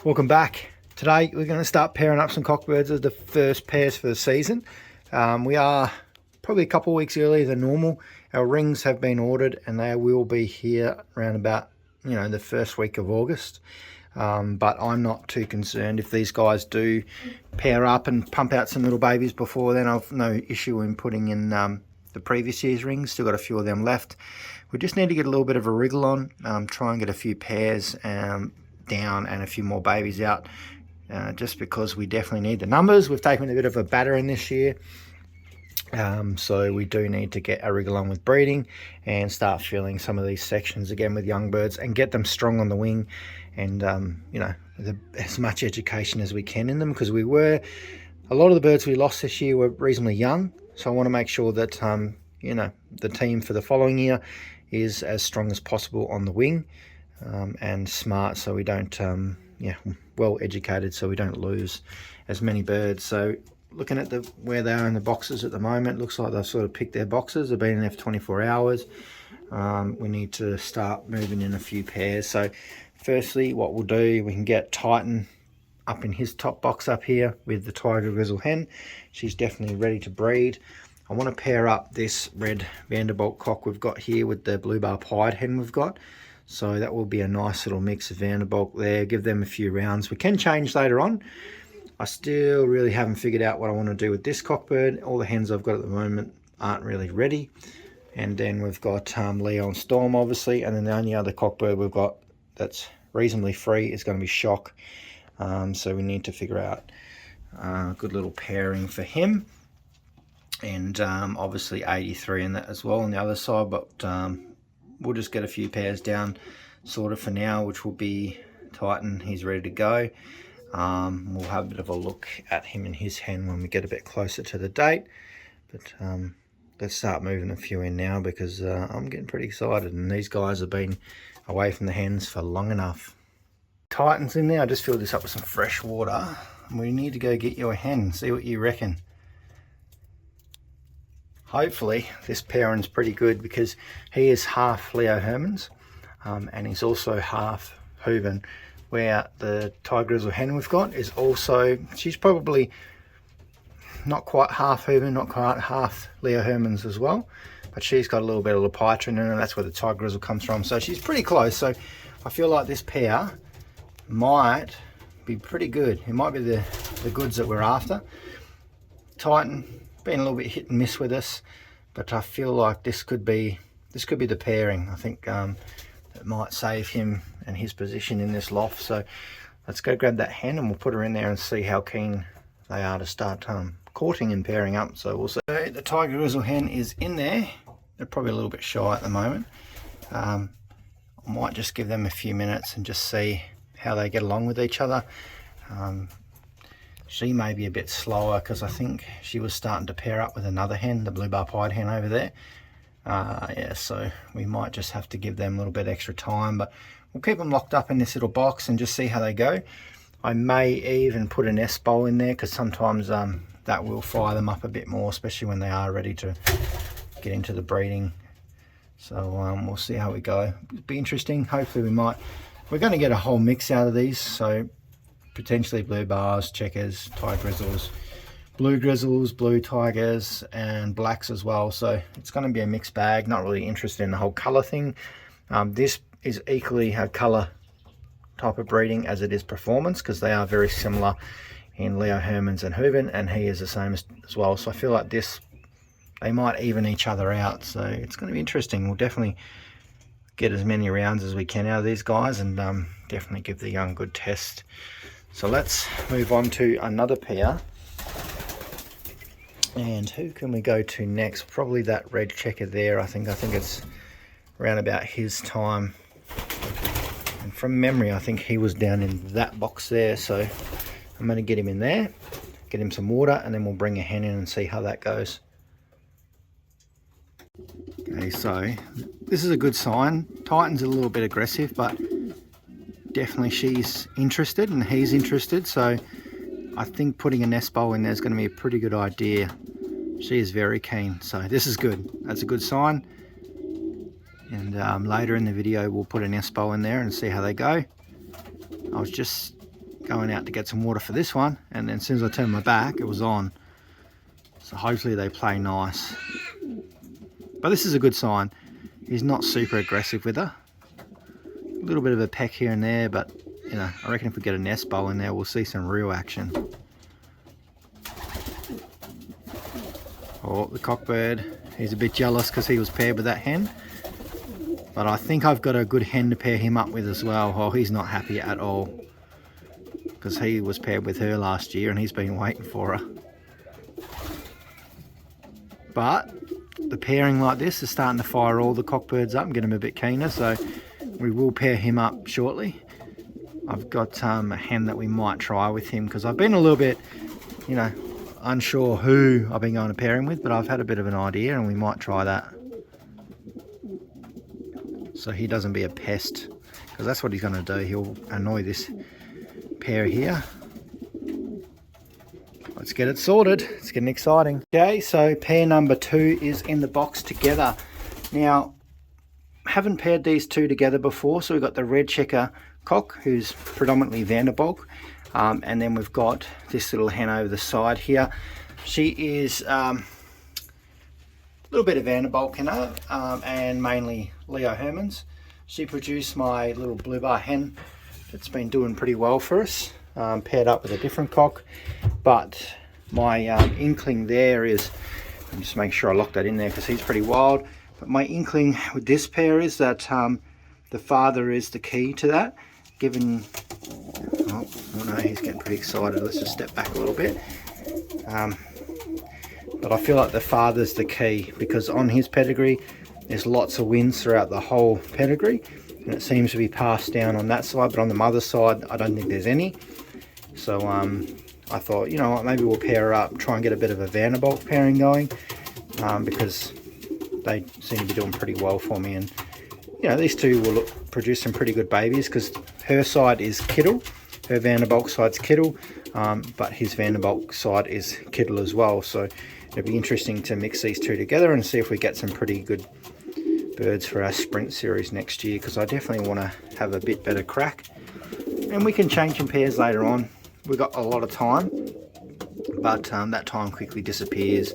Welcome back. Today we're going to start pairing up some cockbirds as the first pairs for the season. We are probably a couple of weeks earlier than normal. Our rings have been ordered and they will be here around about the first week of August. But I'm not too concerned if these guys do pair up and pump out some little babies before then. I've no issue in putting in the previous year's rings. Still got a few of them left. We just need to get a little bit of a wriggle on, try and get a few pairs down and a few more babies out, just because we definitely need the numbers. We've taken a bit of a battering this year, so we do need to get a wriggle on with breeding and start filling some of these sections again with young birds and get them strong on the wing, and as much education as we can in them, because a lot of the birds we lost this year were reasonably young. So I want to make sure that the team for the following year is as strong as possible on the wing, and smart, so we don't well educated, so we don't lose as many birds. So looking at where they are in the boxes at the moment, looks like they've sort of picked their boxes. They've been in there for 24 hours. We need to start moving in a few pairs. So firstly, what we'll do, we can get Titan up in his top box up here with the Tiger Grizzle hen. She's definitely ready to breed. I want to pair up this red Vanderbilt cock we've got here with the blue bar pied hen we've got. So that will be a nice little mix of Vanderbilt there. Give them a few rounds. We can change later on. I still really haven't figured out what I want to do with this cockbird. All the hens I've got at the moment aren't really ready. And then we've got Leo and Storm, obviously. And then the only other cockbird we've got that's reasonably free is going to be Shock. So we need to figure out a good little pairing for him. And obviously 83 in that as well on the other side. But we'll just get a few pairs down sort of for now, which will be Titan. He's ready to go. We'll have a bit of a look at him and his hen when we get a bit closer to the date. But let's start moving a few in now, because I'm getting pretty excited, and these guys have been away from the hens for long enough. Titan's in there. I just filled this up with some fresh water. We need to go get you a hen, see what you reckon. Hopefully this pairing's pretty good, because he is half Leo Hermans, and he's also half Hooven, where the Tiger Grizzle hen we've got is also, she's probably not quite half Hooven, not quite half Leo Hermans as well, but she's got a little bit of Lepiatrin in her, and that's where the Tiger Grizzle comes from. So she's pretty close. So I feel like this pair might be pretty good. It might be the goods that we're after. Titan been a little bit hit and miss with us, but I feel like this could be the pairing. I think it might save him and his position in this loft. So let's go grab that hen and we'll put her in there and see how keen they are to start courting and pairing up. So we'll see. The Tiger Grizzle hen is in there. They're probably a little bit shy at the moment. I might just give them a few minutes and just see how they get along with each other. She may be a bit slower, because I think she was starting to pair up with another hen, the blue bar pied hen over there. Yeah, so we might just have to give them a little bit extra time, but we'll keep them locked up in this little box and just see how they go. I may even put an nest bowl in there, because sometimes that will fire them up a bit more, especially when they are ready to get into the breeding. So we'll see how we go. It'll be interesting. Hopefully we're going to get a whole mix out of these, so potentially blue bars, checkers, Tiger Grizzles, blue Grizzles, blue Tigers, and blacks as well. So it's going to be a mixed bag. Not really interested in the whole colour thing. This is equally a colour type of breeding as it is performance, because they are very similar in Leo Hermans and Hooven, and he is the same as well. So I feel like they might even each other out. So it's going to be interesting. We'll definitely get as many rounds as we can out of these guys, and definitely give the young good test. So let's move on to another pair. And who can we go to next? Probably that red checker there. I think it's around about his time. And from memory, I think he was down in that box there. So I'm going to get him in there, get him some water, and then we'll bring a hen in and see how that goes. Okay, so this is a good sign. Titan's a little bit aggressive, but definitely she's interested and he's interested. So I think putting a nest bowl in there is going to be a pretty good idea. She is very keen, so this is good. That's a good sign. And later in the video we'll put a nest bowl in there and see how they go. I was just going out to get some water for this one, and then as soon as I turned my back, it was on. So hopefully they play nice. But this is a good sign. He's not super aggressive with her. A little bit of a peck here and there, but you know, I reckon if we get a nest bowl in there, we'll see some real action. Oh, the cockbird, he's a bit jealous because he was paired with that hen. But I think I've got a good hen to pair him up with as well. Oh, he's not happy at all, because he was paired with her last year and he's been waiting for her. But the pairing like this is starting to fire all the cockbirds up and get them a bit keener, so we will pair him up shortly. I've got a hen that we might try with him, because I've been a little bit, you know, unsure who I've been going to pair him with, but I've had a bit of an idea and we might try that. So he doesn't be a pest, because that's what he's going to do. He'll annoy this pair here. Let's get it sorted. It's getting exciting. Okay, so pair number 2 is in the box together. Now, haven't paired these two together before, so we've got the red checker cock, who's predominantly Vanderbilk, and then we've got this little hen over the side here. She is a little bit of Vanderbilk in her, and mainly Leo Hermans. She produced my little blue bar hen that's been doing pretty well for us, paired up with a different cock. But my inkling there is, I'll just make sure I lock that in there because he's pretty wild. But my inkling with this pair is that the father is the key to that, given, oh no, he's getting pretty excited. Let's just step back a little bit. But I feel like the father's the key, because on his pedigree there's lots of wins throughout the whole pedigree, and it seems to be passed down on that side, but on the mother's side I don't think there's any. So I thought, you know what, maybe we'll pair her up, try and get a bit of a Vanderbilk pairing going, because they seem to be doing pretty well for me. And you know, these two will produce some pretty good babies, because her side is Kittle, her Vanderbilk side's Kittle, but his Vanderbilk side is Kittle as well. So it'll be interesting to mix these two together and see if we get some pretty good birds for our sprint series next year, because I definitely want to have a bit better crack. And we can change in pairs later on. We've got a lot of time, but that time quickly disappears,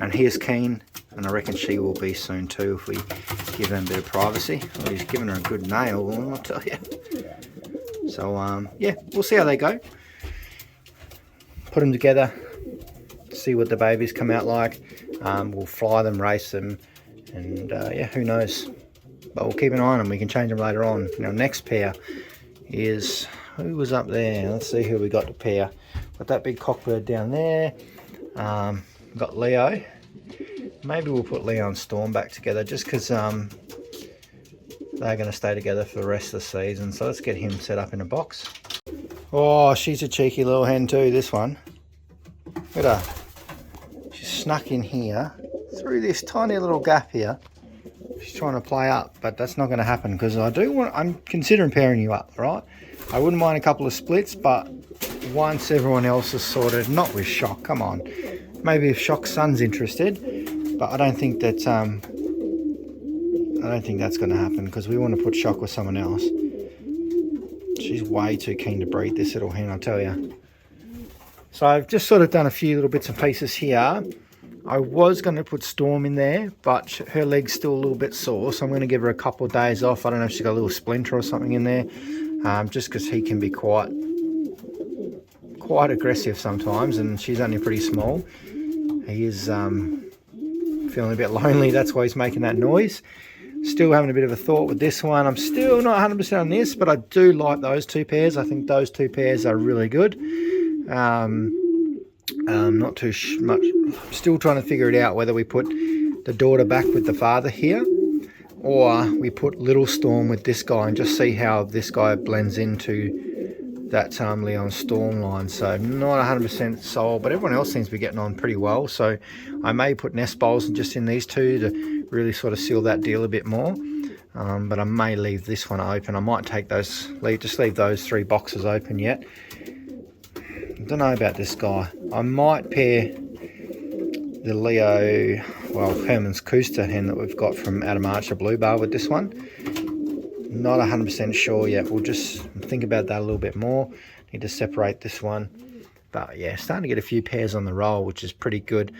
and he is keen, and I reckon she will be soon too if we give them a bit of privacy. Well, he's given her a good nail, I'll tell you. So yeah, we'll see how they go. Put them together, see what the babies come out like. We'll fly them, race them, and yeah, who knows. But we'll keep an eye on them. We can change them later on. Now, next pair is, who was up there? Let's see who we got to pair. Got that big cockbird down there. Got Leo. Maybe we'll put Leo and Storm back together, just because they're going to stay together for the rest of the season. So let's get him set up in a box. Oh, she's a cheeky little hen too, this one. Look at her. She's snuck in here through this tiny little gap here. She's trying to play up, but that's not going to happen, because I'm considering pairing you up, right? I wouldn't mind a couple of splits, but once everyone else is sorted, not with Shock, come on. Maybe if Shock's son's interested, but I don't think that's going to happen, because we want to put Shock with someone else. She's way too keen to breed, this little hen, I'll tell you. So I've just sort of done a few little bits and pieces here. I was going to put Storm in there, but her leg's still a little bit sore, so I'm going to give her a couple of days off. I don't know if she's got a little splinter or something in there, just because he can be quite aggressive sometimes, and she's only pretty small. He is feeling a bit lonely, that's why he's making that noise. Still having a bit of a thought with this one. I'm still not 100% on this, but I do like those two pairs. I think those two pairs are really good. Not too much. I'm still trying to figure it out whether we put the daughter back with the father here, or we put Little Storm with this guy and just see how this guy blends into that Leon Storm line. So not 100% sold, but everyone else seems to be getting on pretty well. So I may put nest bowls just in these two to really sort of seal that deal a bit more. But I may leave this one open. I might take those, just leave those 3 boxes open yet. I don't know about this guy. I might pair the Leo, well, Herman's Cooster hen that we've got from out of March, a blue bar, with this one. Not 100% sure yet. We'll just think about that a little bit more. Need to separate this one. But yeah, starting to get a few pairs on the roll, which is pretty good.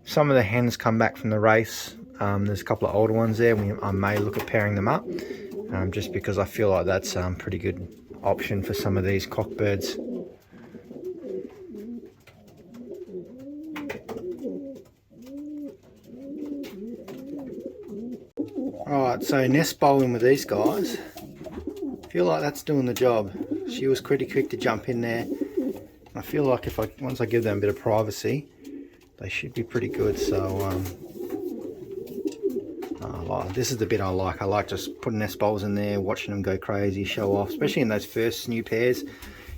Some of the hens come back from the race. There's a couple of older ones there. I may look at pairing them up, just because I feel like that's a pretty good option for some of these cockbirds. Alright, so nest bowling with these guys. I feel like that's doing the job. She was pretty quick to jump in there. I feel like once I give them a bit of privacy, they should be pretty good. So this is the bit I like. I like just putting nest bowls in there, watching them go crazy, show off, especially in those first new pairs. You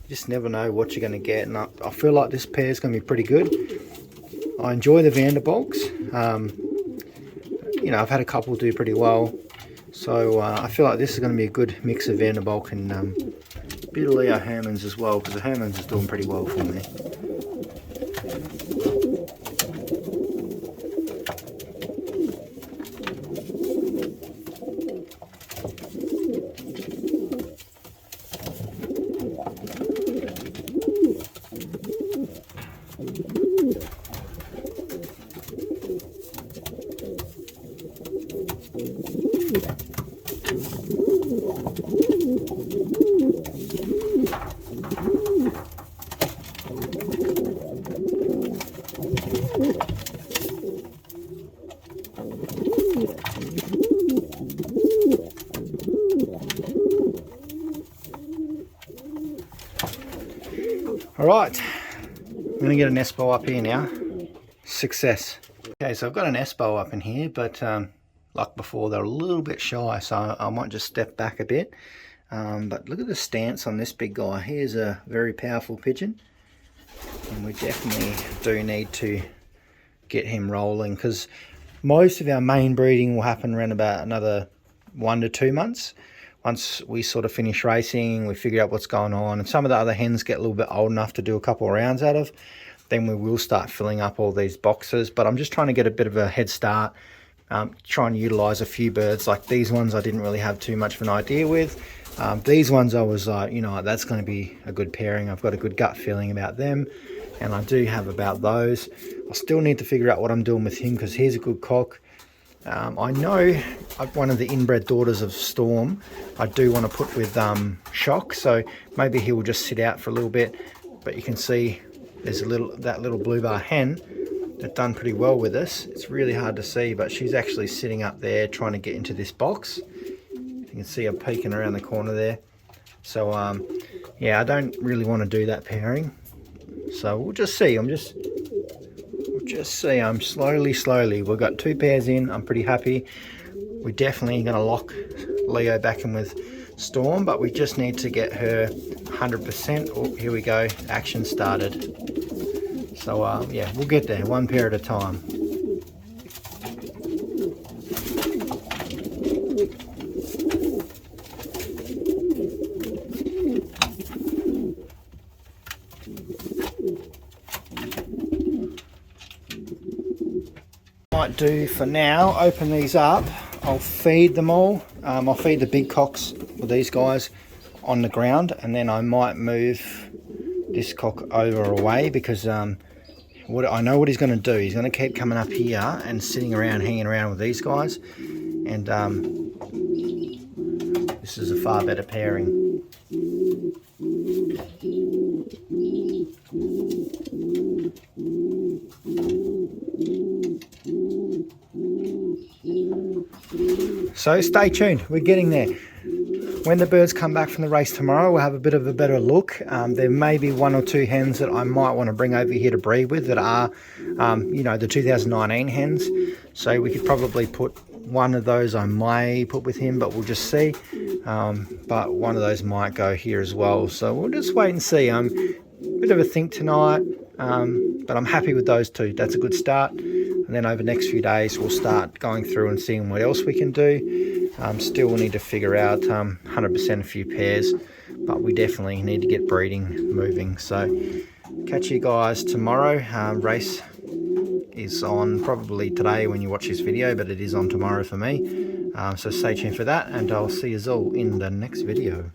just never know what you're going to get, and I feel like this pair is going to be pretty good. I enjoy the Vanderbilks. You know, I've had a couple do pretty well, so I feel like this is going to be a good mix of Vanderbilk and a bit of Leo Hermans as well, because the Hermans is doing pretty well for me. Alright, I'm going to get a nest bowl up here now. Success. Okay, so I've got a nest bowl up in here, but like before, they're a little bit shy, so I might just step back a bit. But look at the stance on this big guy. He is a very powerful pigeon, and we definitely do need to get him rolling, because most of our main breeding will happen around about another 1 to 2 months. Once we sort of finish racing, we figure out what's going on, and some of the other hens get a little bit old enough to do a couple of rounds out of, then we will start filling up all these boxes. But I'm just trying to get a bit of a head start, trying to utilize a few birds. Like these ones I didn't really have too much of an idea with. These ones I was like, you know, that's going to be a good pairing. I've got a good gut feeling about them, and I do have about those. I still need to figure out what I'm doing with him, because he's a good cock. I know one of the inbred daughters of Storm I do want to put with Shock, so maybe he will just sit out for a little bit. But you can see there's that little blue bar hen that done pretty well with us. It's really hard to see, but she's actually sitting up there trying to get into this box. You can see her peeking around the corner there. So yeah, I don't really want to do that pairing, so we'll just see. I'm slowly. We've got 2 pairs in. I'm pretty happy. We're definitely going to lock Leo back in with Storm, but we just need to get her 100%. Oh, here we go. Action started. So yeah, we'll get there 1 pair at a time. Might do for now, open these up. I'll feed them all. I'll feed the big cocks with these guys on the ground, and then I might move this cock over away, because I know what he's going to do. He's going to keep coming up here and sitting around, hanging around with these guys, and this is a far better pairing. So stay tuned, we're getting there. When the birds come back from the race tomorrow, we'll have a bit of a better look. There may be 1 or 2 hens that I might want to bring over here to breed with that are, you know, the 2019 hens. So we could probably put one of those, I may put with him, but we'll just see. But one of those might go here as well. So we'll just wait and see. Bit of a think tonight, but I'm happy with those 2. That's a good start. And then over the next few days, we'll start going through and seeing what else we can do. Still, we'll need to figure out 100% a few pairs, but we definitely need to get breeding moving. So catch you guys tomorrow. Race is on probably today when you watch this video, but it is on tomorrow for me. So stay tuned for that, and I'll see you all in the next video.